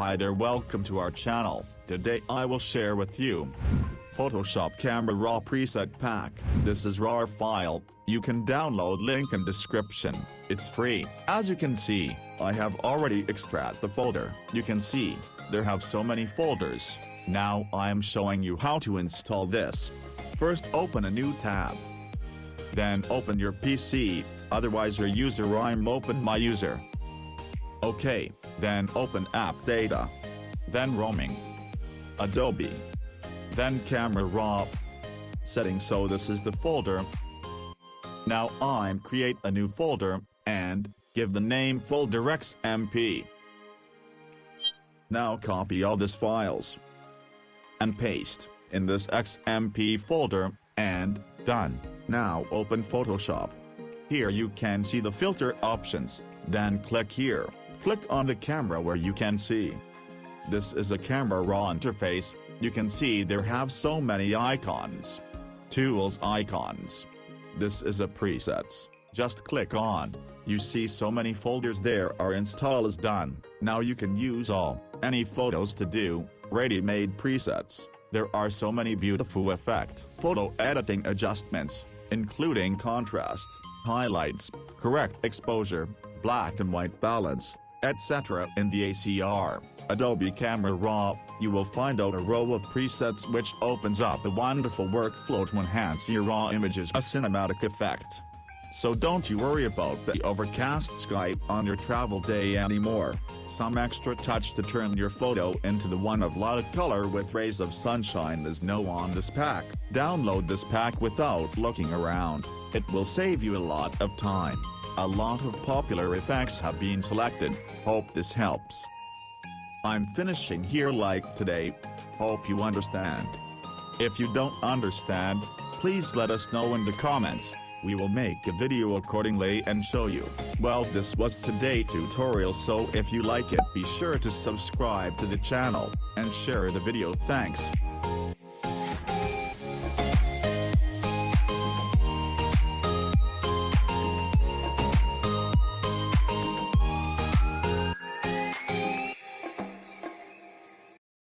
Hi there, welcome to our channel. Today I will share with you Photoshop Camera Raw Preset Pack. This is RAW file, you can download link in description, it's free. As you can see, I have already extracted the folder. You can see, there have so many folders. Now I am showing you how to install this. First open a new tab. Then open your PC, otherwise your user I'm open my user. OK, then open App Data. Then Roaming. Adobe. Then Camera Raw. Settings. So this is the folder. Now I'm create a new folder, and give the name folder XMP. Now copy all these files and paste in this XMP folder, and done. Now open Photoshop. Here you can see the filter options, then click here. Click on the camera where you can see. This is a camera raw interface. You can see there have so many icons. Tools icons. This is a presets. Just click on. You see so many folders there are install is done. Now you can use any photos to do ready-made presets. There are so many beautiful photo editing adjustments, including contrast, highlights, correct exposure, black and white balance, etc. In the ACR, Adobe Camera Raw, you will find out a row of presets which opens up a wonderful workflow to enhance your raw images a cinematic effect. So don't you worry about the overcast sky on your travel day anymore. Some extra touch to turn your photo into the one of light color with rays of sunshine is no on this pack. Download this pack without looking around. It will save you a lot of time. A lot of popular effects have been selected. Hope this helps. I'm finishing here like today. Hope you understand. If you don't understand, please let us know in the comments. We will make a video accordingly and show you. Well, this was today's tutorial, so if you like it, be sure to subscribe to the channel and share the video. Thanks.